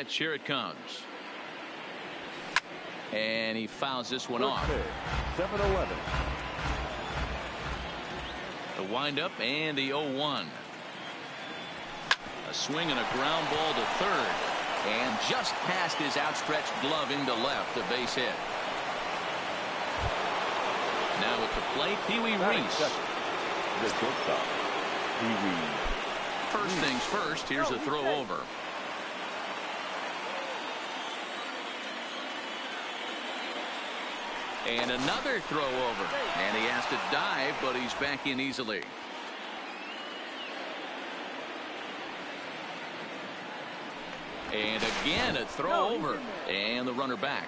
Here it comes. And he fouls this one off. 7-11. The windup and the 0-1. A swing and a ground ball to third. And just past his outstretched glove into left, a base hit. Now at the plate, Pee Wee Reese. The shortstop, Pee Wee. First things first, here's a throw over. And another throw over. And he has to dive, but he's back in easily. And again, a throw over. And the runner back.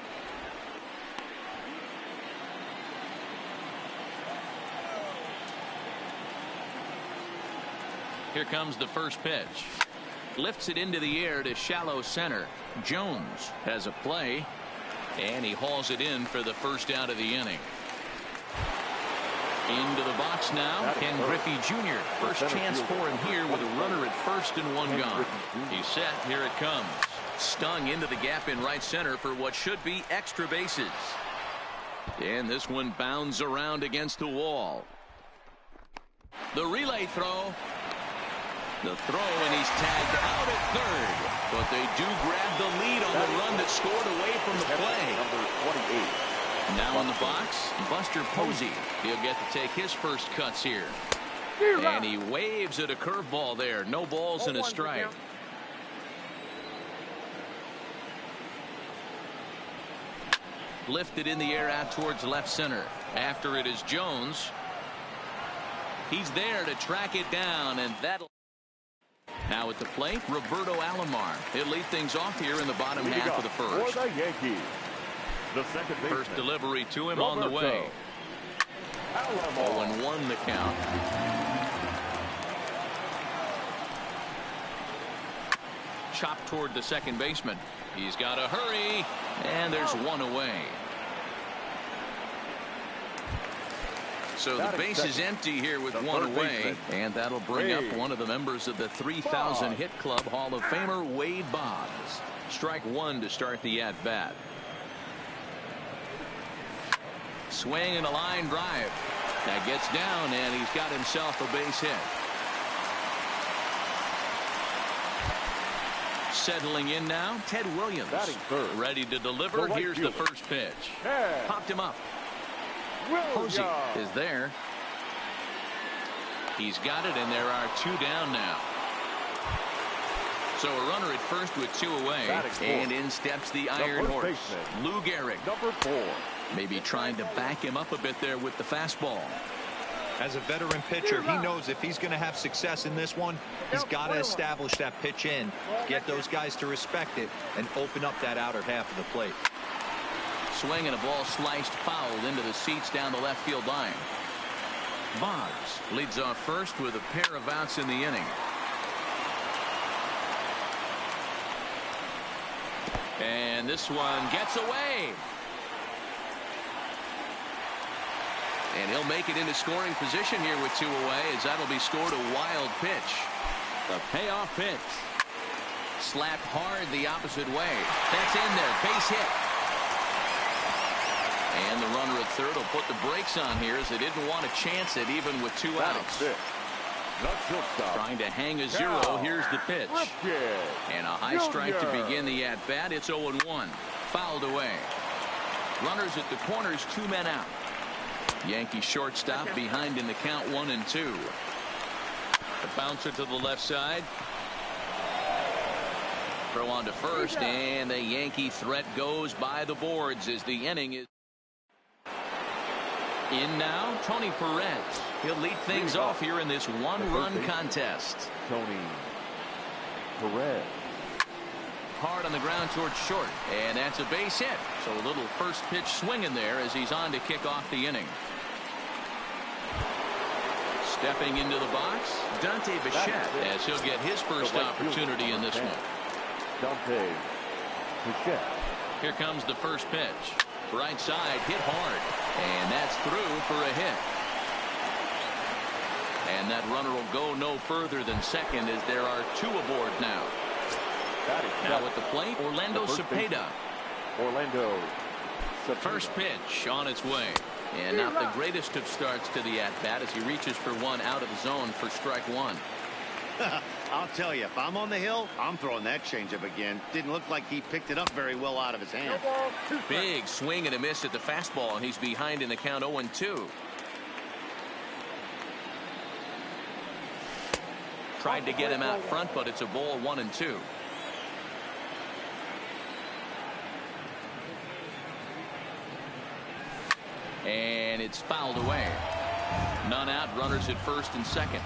Here comes the first pitch. Lifts it into the air to shallow center. Jones has a play. And he hauls it in for the first out of the inning. Into the box now, Ken Griffey Jr. First chance for him here with a runner at first and one gone. He's set. Here it comes. Stung into the gap in right center for what should be extra bases. And this one bounds around against the wall. The relay throw. The throw, and he's tagged out at third. But they do grab the lead on the run that scored away from the play. Number 28. Now in the box, Buster Posey. He'll get to take his first cuts here. And he waves at a curveball there. No balls and a strike. Lifted in the air out towards left center. After it is Jones. He's there to track it down, and that'll. Now at the plate, Roberto Alomar. He'll lead things off here in the bottom half of the first. For the Yankees, the second baseman. First delivery to him on the way. 0-1 the count. Chopped toward the second baseman. He's got to hurry, and there's one away. So the base is empty here with one away, and that'll bring up one of the members of the 3,000 hit club, Hall of Famer Wade Boggs. Strike one to start the at-bat. Swing and a line drive. That gets down, and he's got himself a base hit. Settling in now, Ted Williams. Ready to deliver. Here's the first pitch. Popped him up. Posey is there. He's got it, and there are two down now. So a runner at first with two away, and in steps the Iron Horse, Lou Gehrig. Number 4. Maybe trying to back him up a bit there with the fastball. As a veteran pitcher, he knows if he's going to have success in this one, he's got to establish that pitch in, get those guys to respect it, and open up that outer half of the plate. Swing and a ball sliced fouled into the seats down the left field line. Boggs leads off first with a pair of outs in the inning. And this one gets away. And he'll make it into scoring position here with two away, as that'll be scored a wild pitch. The payoff pitch. Slapped hard the opposite way. That's in there. Base hit. And the runner at third will put the brakes on here, as they didn't want to chance it even with two outs. Trying to hang a zero. Here's the pitch. And a high strike to begin the at-bat. It's 0-1. Fouled away. Runners at the corners, two men out. Yankee shortstop behind in the count 1-2. The bouncer to the left side. Throw on to first, and the Yankee threat goes by the boards as the inning is in now. Tony Perez. He'll lead things off here in this one-run contest. Tony Perez. Hard on the ground towards short, and that's a base hit. So a little first pitch swing in there as he's on to kick off the inning. Stepping into the box, Dante Bichette, as he'll get his first opportunity in this one. Dante Bichette. Here comes the first pitch. Right side, hit hard, and that's through for a hit. And that runner will go no further than second, as there are two aboard now. Now at the plate, Orlando Cepeda. Orlando Cepeda. First pitch on its way. And not the greatest of starts to the at-bat as he reaches for one out of the zone for strike one. I'll tell you, if I'm on the hill, I'm throwing that changeup again. Didn't look like he picked it up very well out of his hand. Big swing and a miss at the fastball, and he's behind in the count 0-2. Tried to get him out front, but it's a ball 1-2. And it's fouled away. None out, runners at first and second.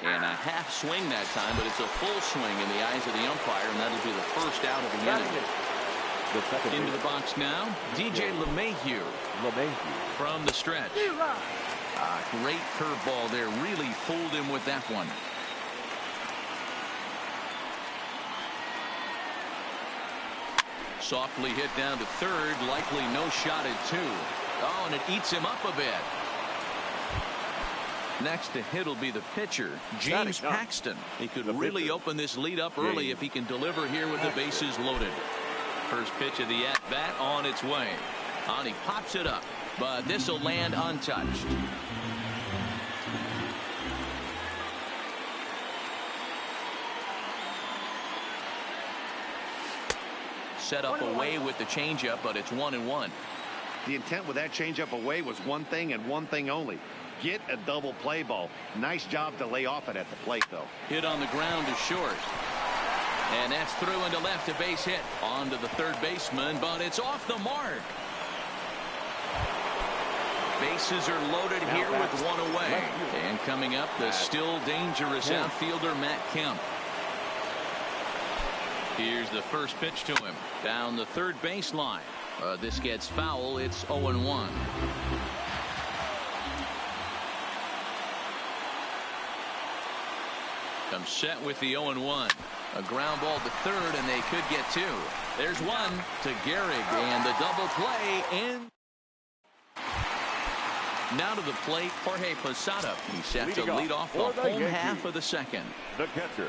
And a half swing that time, but it's a full swing in the eyes of the umpire, and that'll be the first out of the inning. Into the box now, DJ LeMahieu. From the stretch. Great curveball there. Really fooled him with that one. Softly hit down to third. Likely no shot at two. Oh, and it eats him up a bit. Next to hit will be the pitcher, James Paxton. He could really open this lead up early if he can deliver here with the bases loaded. First pitch of the at-bat on its way. And he pops it up, but this will land untouched. Set up away with the changeup, but it's 1-1. The intent with that changeup away was one thing and one thing only. Get a double play ball. Nice job to lay off it at the plate, though. Hit on the ground to short. And that's through into left, a base hit. On to the third baseman, but it's off the mark. Bases are loaded here with one away. And coming up, the still dangerous outfielder, Matt Kemp. Here's the first pitch to him. Down the third baseline. This gets foul. It's 0-1. Comes set with the 0-1. A ground ball to third, and they could get two. There's one to Gehrig, and the double play in. Now to the plate, Jorge Posada. He's set to lead off the home half of the second. The catcher.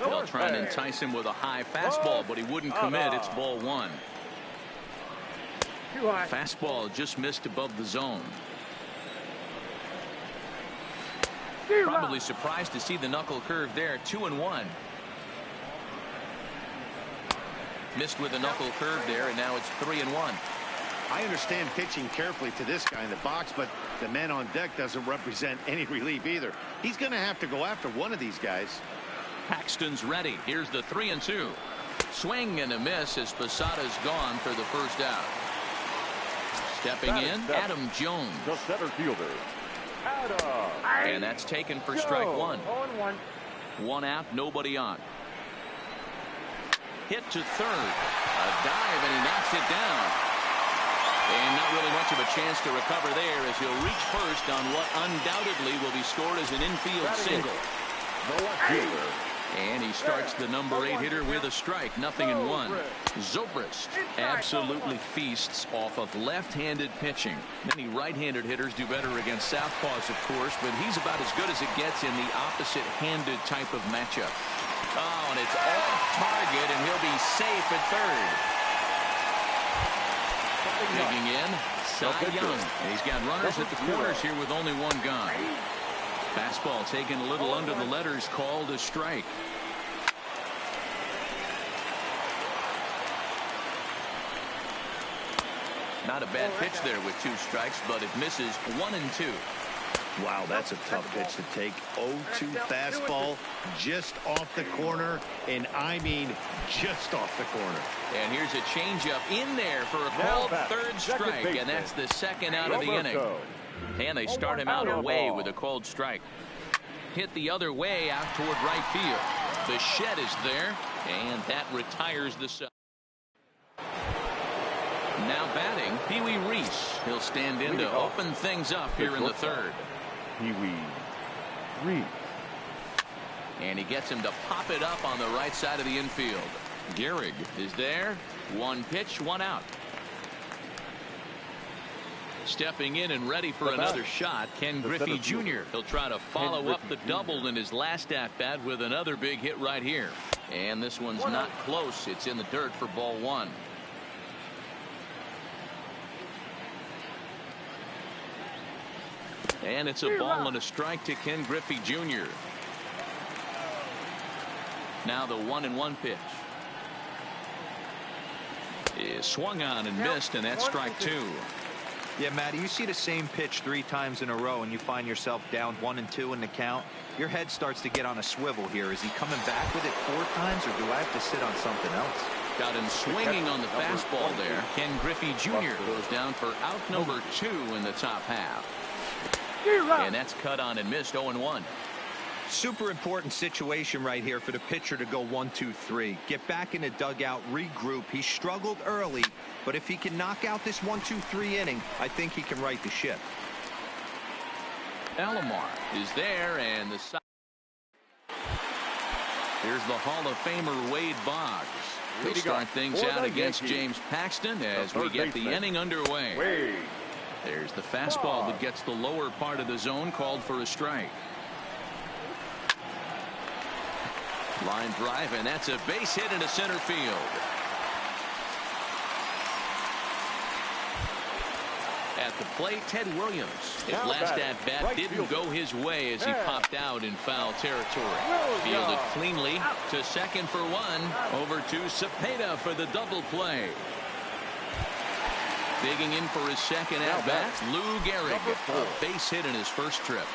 They'll try and entice him with a high fastball, but he wouldn't commit. It's ball one. Fastball just missed above the zone. Probably surprised to see the knuckle curve there. 2-1. Missed with a knuckle curve there, and now it's 3-1. I understand pitching carefully to this guy in the box, but the man on deck doesn't represent any relief either. He's going to have to go after one of these guys. Paxton's ready. Here's the 3-2. Swing and a miss as Posada's gone for the first out. Stepping in, Adam Jones. The center fielder, Adam. And that's taken for strike one. 0-1. One out, nobody on. Hit to third. A dive, and he knocks it down. And not really much of a chance to recover there as he'll reach first on what undoubtedly will be scored as an infield single. The left fielder. And he starts the number 8 hitter with a strike. 0-1. Zobrist absolutely feasts off of left-handed pitching. Many right-handed hitters do better against southpaws, of course, but he's about as good as it gets in the opposite-handed type of matchup. Oh, and it's off target, and he'll be safe at third. Digging in, Cy Young. And he's got runners at the corners here with only one gone. Fastball taken a little under the letters, called a strike. Not a bad pitch there with 2 strikes, but it misses 1-2. Wow, that's a tough pitch to take. 0-2 fastball just off the corner, and I mean just off the corner. And here's a changeup in there for a called third strike, and that's the second out of the inning. And they start him out away with a called strike. Hit the other way out toward right field. The shed is there, and that retires the side. Now batting, Pee Wee Reese. He'll stand in to open things up here in the third. Pee Wee Reese. And he gets him to pop it up on the right side of the infield. Gehrig is there. One pitch, one out. Stepping in and ready for another shot, Ken Griffey Jr. He'll try to follow up the double in his last at-bat with another big hit right here. And this one's not close. It's in the dirt for ball one. And it's a ball and a strike to Ken Griffey Jr. Now the 1-1 pitch is swung on and missed, and that's strike two. Yeah, Matty, you see the same pitch 3 times in a row and you find yourself down 1-2 in the count. Your head starts to get on a swivel here. Is he coming back with it 4 times, or do I have to sit on something else? Got him swinging on the fastball there. Ken Griffey Jr. goes down for out number 2 in the top half. And that's cut on and missed. 0-1. Super important situation right here for the pitcher to go 1-2-3. Get back in the dugout, regroup. He struggled early, but if he can knock out this 1-2-3 inning, I think he can right the ship. Alomar is there, and the side. Here's the Hall of Famer Wade Boggs. He'll start things out against James Paxton as we get the inning underway. There's the fastball that gets the lower part of the zone, called for a strike. Line drive, and that's a base hit into center field. At the plate, Ted Williams. His last at-bat didn't go his way as he popped out in foul territory. Fielded cleanly to second for 1. Over to Cepeda for the double play. Digging in for his second at-bat, Lou Gehrig. A base hit in his first trip.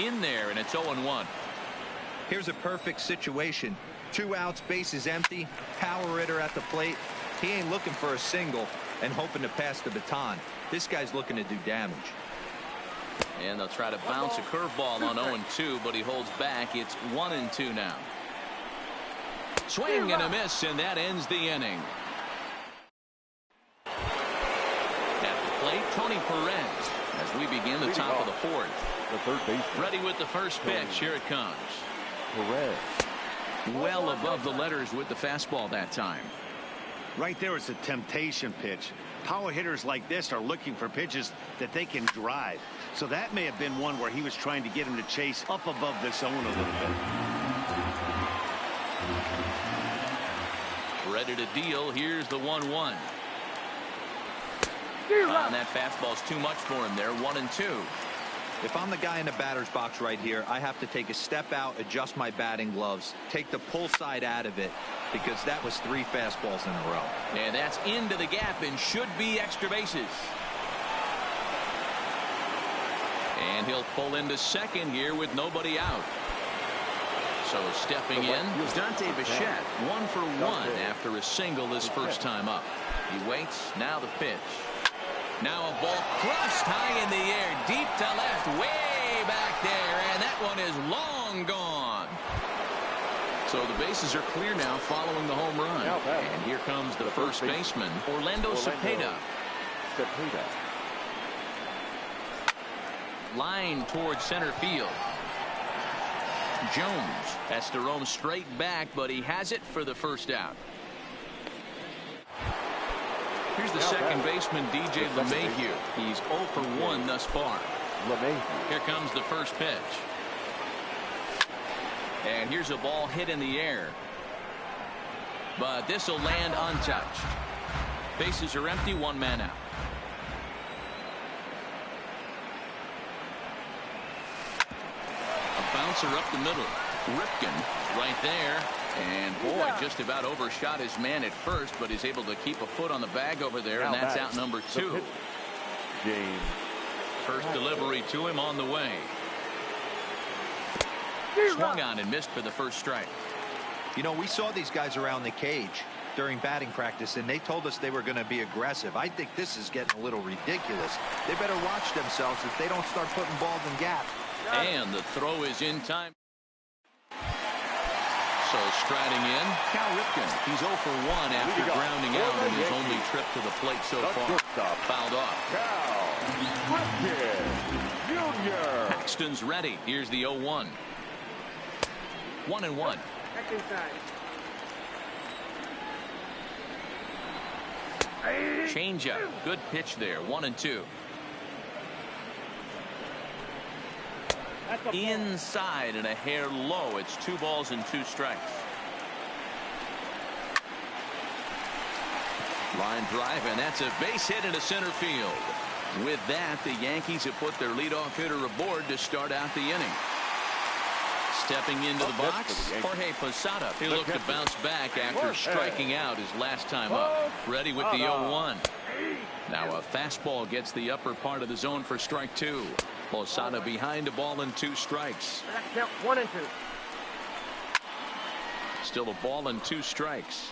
In there, and it's 0-1. Here's a perfect situation. 2 outs, bases empty, power hitter at the plate. He ain't looking for a single and hoping to pass the baton. This guy's looking to do damage. And they'll try to bounce a curveball on 0-2, but he holds back. It's 1-2 now. Swing and a miss, and that ends the inning. At the plate, Tony Perez as we begin the top of the 4th. The third baseman. Ready with the first pitch. Here it comes. Perez. Well above the letters with the fastball that time. Right there, it's a temptation pitch. Power hitters like this are looking for pitches that they can drive. So that may have been one where he was trying to get him to chase up above the zone a little bit. Ready to deal. Here's the 1-1. And that fastball's too much for him there. 1-2. If I'm the guy in the batter's box right here, I have to take a step out, adjust my batting gloves, take the pull side out of it, because that was 3 fastballs in a row. And that's into the gap and should be extra bases. And he'll pull into second here with nobody out. So stepping in, Dante Bichette, 1 for 1 after a single his first time up. He waits. Now the pitch. Now a ball crushed high in the air, deep to left, way back there, and that one is long gone. So the bases are clear now following the home run. And here comes the first baseman, Orlando Cepeda. Line towards center field. Jones has to roam straight back, but he has it for the first out. Here's the second baseman, DJ LeMahieu. He's 0 for 1 thus far. Here comes the first pitch. And here's a ball hit in the air. But this will land untouched. Bases are empty, 1 man out. A bouncer up the middle. Ripken right there. And boy, just about overshot his man at first, but he's able to keep a foot on the bag over there, and that's out number 2. First delivery to him on the way. Swung on and missed for the first strike. You know, we saw these guys around the cage during batting practice, and they told us they were going to be aggressive. I think this is getting a little ridiculous. They better watch themselves if they don't start putting balls in gaps. And the throw is in time. So striding in, Cal Ripken. He's 0 for 1 after grounding out in his only trip to the plate so far. Fouled off. Cal Ripken Jr. Paxton's ready. Here's the 0-1. 1-1. Changeup. Good pitch there. 1-2. Inside and a hair low. It's 2 balls and 2 strikes. Line drive, and that's a base hit into center field. With that, the Yankees have put their leadoff hitter aboard to start out the inning. Stepping into the box, Jorge Posada. He looked to bounce back after striking out his last time up. Ready with the 0-1. Now a fastball gets the upper part of the zone for strike 2. Posada behind a ball and 2 strikes. 1 and 2. Still a ball and 2 strikes.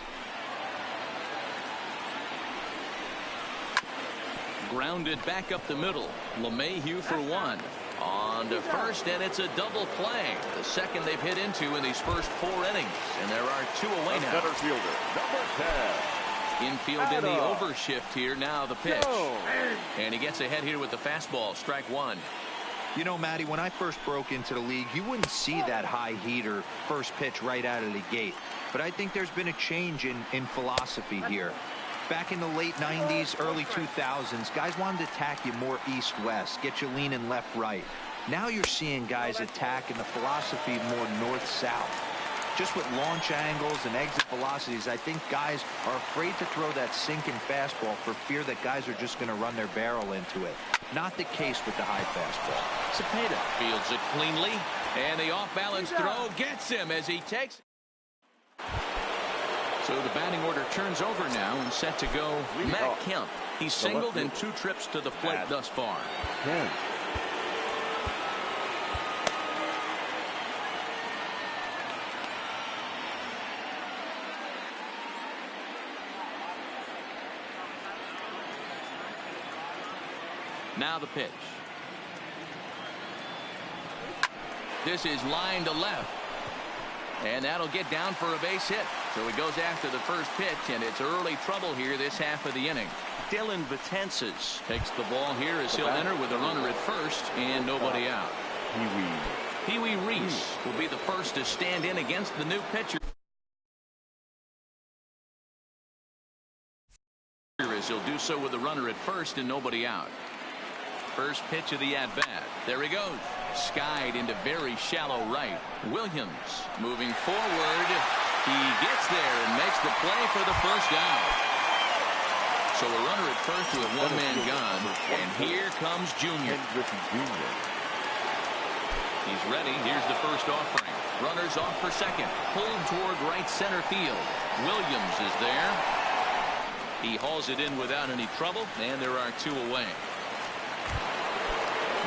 Grounded back up the middle. LeMahieu for 1. On to first, and it's a double play. The second they've hit into in these first 4 innings. And there are 2 away now. Center fielder, number 10. Infield in the overshift here. Now the pitch. And he gets ahead here with the fastball. Strike 1. You know, Matty, when I first broke into the league, you wouldn't see that high heater first pitch right out of the gate. But I think there's been a change in philosophy here. Back in the late 90s, early 2000s, guys wanted to attack you more east-west, get you leaning left-right. Now you're seeing guys attack in the philosophy more north-south. Just with launch angles and exit velocities, I think guys are afraid to throw that sinking fastball for fear that guys are just going to run their barrel into it. Not the case with the high fastball. Cepeda fields it cleanly, and the off-balance throw gets him as he takes. So the batting order turns over now and set to go Matt Kemp. He's singled in 2 trips to the plate thus far. 10. Now the pitch. This is line to left. And that'll get down for a base hit. So he goes after the first pitch, and it's early trouble here this half of the inning. Dylan Betances takes the ball here as he'll enter with a runner at first and nobody out. Pee Wee Reese will be the first to stand in against the new pitcher. As he'll do so with a runner at first and nobody out. First pitch of the at-bat. There he goes. Skied into very shallow right. Williams moving forward. He gets there and makes the play for the first out. So a runner at first with a 1-man gun. And here comes Junior. He's ready. Here's the first offering. Runners off for second. Pulled toward right center field. Williams is there. He hauls it in without any trouble, and there are 2 away.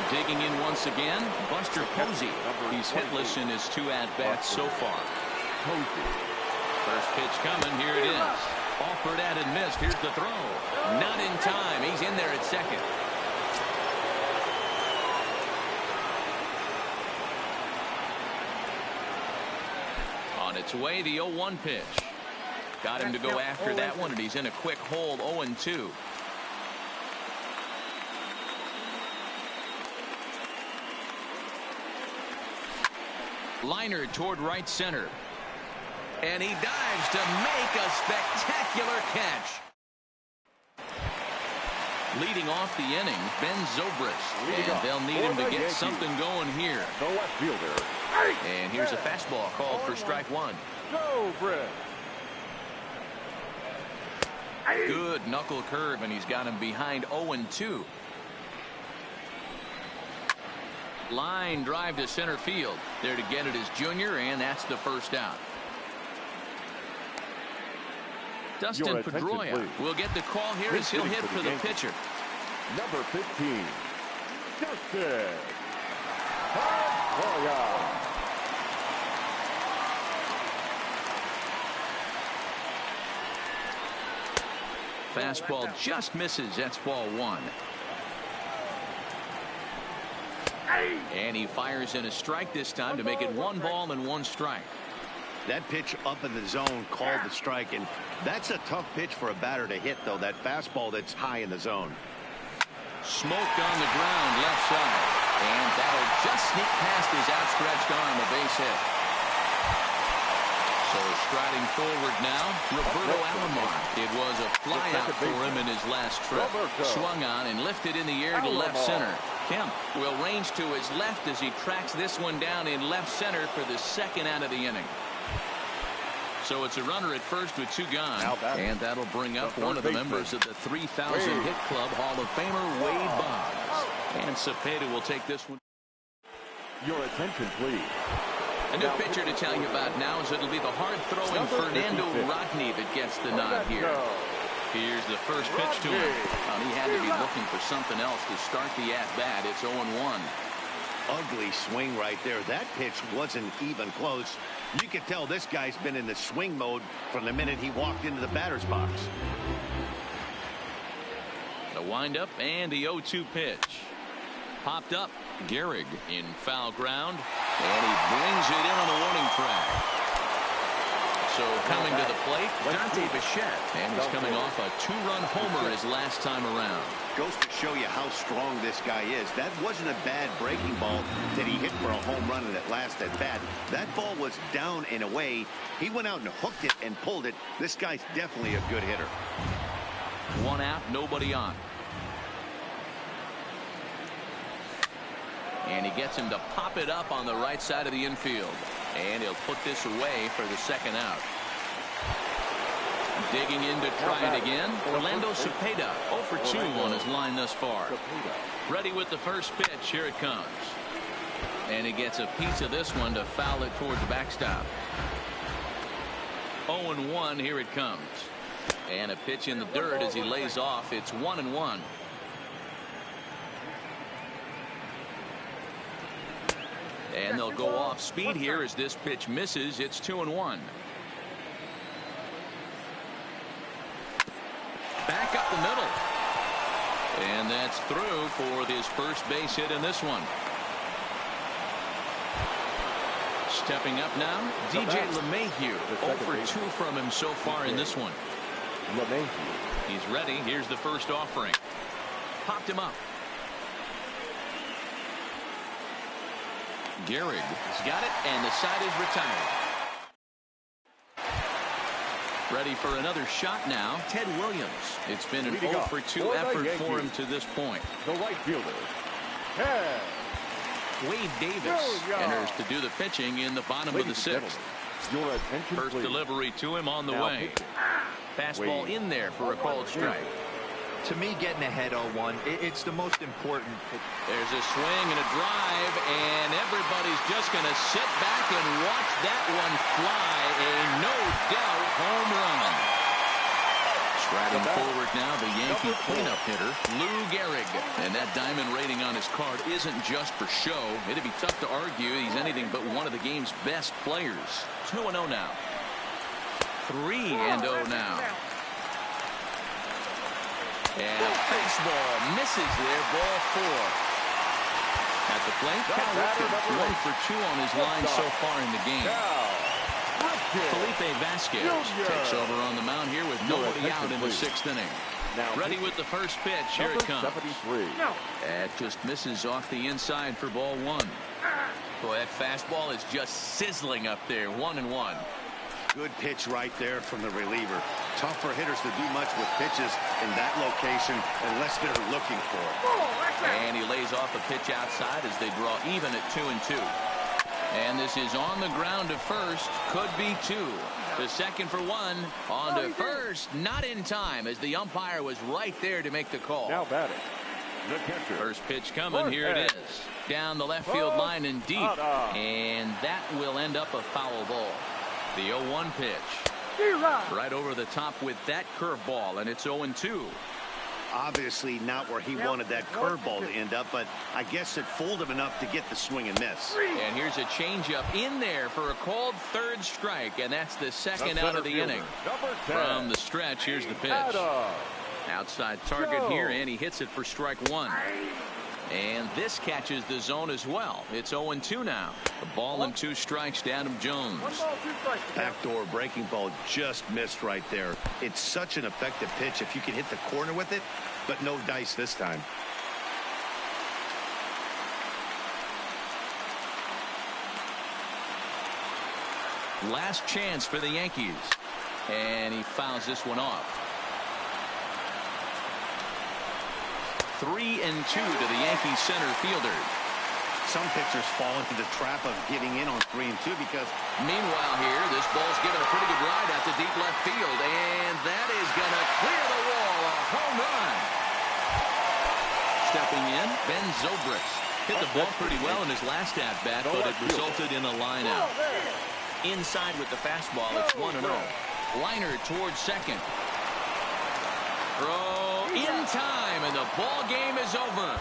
Digging in once again, Buster Posey. He's hitless in his 2 at-bats so far. First pitch coming. Here it is. Offered at and missed. Here's the throw. Not in time. He's in there at second. On its way, the 0-1 pitch. Got him to go after that one, and he's in a quick hold. 0-2. Liner toward right center. And he dives to make a spectacular catch. Leading off the inning, Ben Zobrist. And they'll need him to get something going here. The left fielder. And here's a fastball called for strike 1. Zobrist. Good knuckle curve, and he's got him behind 0-2. Line drive to center field. There to get it is Junior, and that's the first out. Dustin Pedroia will get the call here as he'll hit for the pitcher. Number 15, Dustin Pedroia. Fastball just misses. That's ball 1. And he fires in a strike this time to make it 1 ball and 1 strike. That pitch up in the zone called the strike, and that's a tough pitch for a batter to hit, though, that fastball that's high in the zone. Smoked on the ground left side, and that'll just sneak past his outstretched arm. A base hit. So striding forward now, Roberto Alomar. It was a flyout for him in his last trip. Swung on and lifted in the air to left center. Kemp will range to his left as he tracks this one down in left center for the second out of the inning. So it's a runner at first with two gone. And that'll bring up one of the members of the 3,000 hit club, Hall of Famer Wade Boggs. And Cepeda will take this one. Your attention, please. A new pitcher to tell you about now is it'll be the hard-throwing Fernando Rodney that gets the nod here. Here's the first pitch to him. He had to be looking for something else to start the at-bat. It's 0-1. Ugly swing right there. That pitch wasn't even close. You could tell this guy's been in the swing mode from the minute he walked into the batter's box. The windup and the 0-2 pitch. Popped up. Gehrig in foul ground. And he brings it in on the warning track. So coming to the plate, Dante Bichette. And he's coming off a 2-run homer his last time around. Goes to show you how strong this guy is. That wasn't a bad breaking ball that he hit for a home run in that last at bat. That ball was down and away. He went out and hooked it and pulled it. This guy's definitely a good hitter. One out, nobody on. And he gets him to pop it up on the right side of the infield. And he'll put this away for the second out. Digging in to try it again. Orlando Cepeda 0 for 2 on his line thus far. Ready with the first pitch. Here it comes. And he gets a piece of this one to foul it toward the backstop. 0-1. Here it comes. And a pitch in the dirt as he lays off. It's 1-1. And they'll go off speed here as this pitch misses. It's 2-1. Back up the middle. And that's through for his first base hit in this one. Stepping up now, DJ LeMahieu. 0 for 2 from him so far in this one. He's ready. Here's the first offering. Popped him up. Gehrig has got it, and the side is retired. Ready for another shot now, Ted Williams. It's been an 0 for 2 effort for him to this point. The right fielder, Ted. Wade Davis enters to do the pitching in the bottom of the sixth. Your attention, First please. delivery to him on the way. Fastball in there for a called strike. To me, getting ahead 0-1, it's the most important. There's a swing and a drive, and everybody's just going to sit back and watch that one fly. A no-doubt home run. Striding forward now, the Yankee cleanup hitter, Lou Gehrig. And that diamond rating on his card isn't just for show. It'd be tough to argue he's anything but one of the game's best players. 2-0 now. 3-0 now. And a baseball misses there, ball 4. At the plate, Cal Ripken, 1 for 2 on his line so far in the game. Felipe Vasquez takes over on the mound here with nobody out in the 6th inning. Ready with the first pitch. Here it comes. That just misses off the inside for ball 1. Boy, that fastball is just sizzling up there. 1-1. Good pitch right there from the reliever. Tough for hitters to do much with pitches in that location unless they're looking for it. And he lays off a pitch outside as they draw even at 2-2. And this is on the ground to first. Could be 2. The second for 1. On to first. Not in time as the umpire was right there to make the call. Now batting. The catcher. First pitch coming. Here it is. Down the left field line and deep. And that will end up a foul ball. The 0-1 pitch. Right over the top with that curveball, and it's 0-2. Obviously not where he wanted that curveball to end up, but I guess it fooled him enough to get the swing and miss. And here's a changeup in there for a called third strike, and that's the second out of the inning. From the stretch, here's the pitch. Outside target here, and he hits it for strike 1. And this catches the zone as well. It's 0-2 now. The ball and 2 strikes to Adam Jones. Backdoor breaking ball just missed right there. It's such an effective pitch if you can hit the corner with it, but no dice this time. Last chance for the Yankees. And he fouls this one off. 3-2 to the Yankees center fielder. Some pitchers fall into the trap of giving in on 3-2 because... Meanwhile here, this ball's given a pretty good ride out to deep left field. And that is going to clear the wall. A home run. Stepping in, Ben Zobrist. Hit the ball pretty well in his last at-bat, but it resulted in a line out. Inside with the fastball, it's 1-0. Liner towards second. Throw in time, and the ball game is over.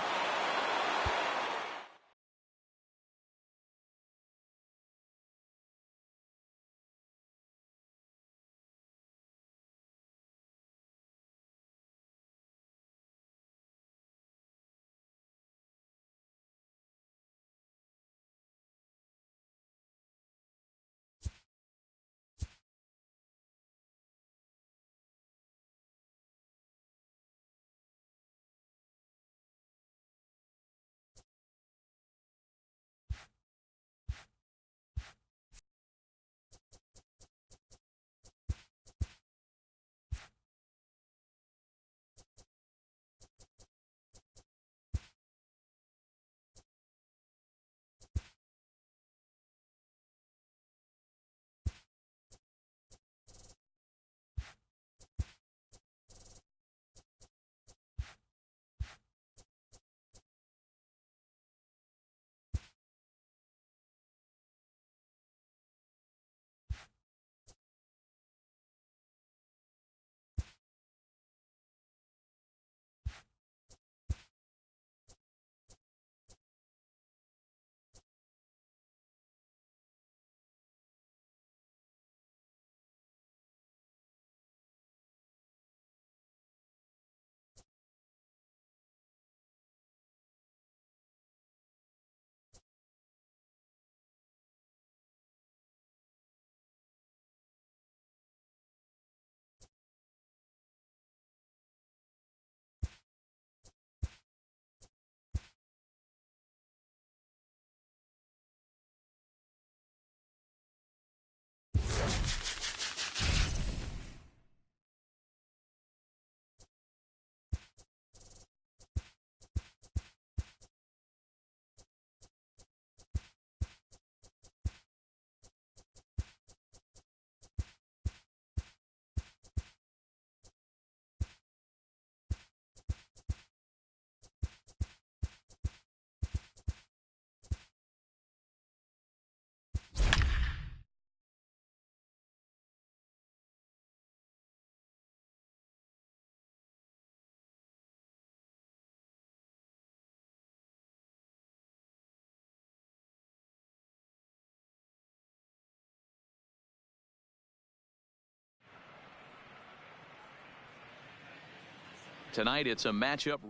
Tonight it's a matchup.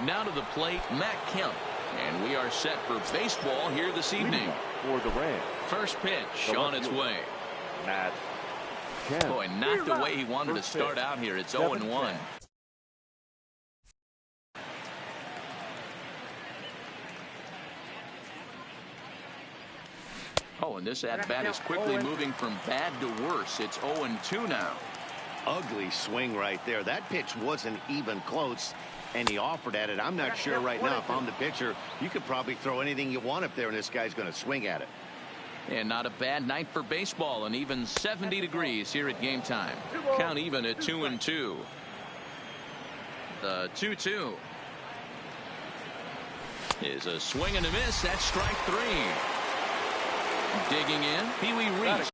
Now to the plate, Matt Kemp. And we are set for baseball here this evening. For the Rams. First pitch on its way. Matt Kemp. Boy, not the way he wanted to start out here. It's 0-1. Oh, and this at-bat is quickly moving from bad to worse. It's 0-2 now. Ugly swing right there. That pitch wasn't even close, and he offered at it. I'm not sure right now if I'm the pitcher. You could probably throw anything you want up there, and this guy's going to swing at it. And not a bad night for baseball, and even 70 degrees here at game time. Count even at 2-2. The 2-2 is a swing and a miss. That's strike 3. Digging in, Pee Wee Reese.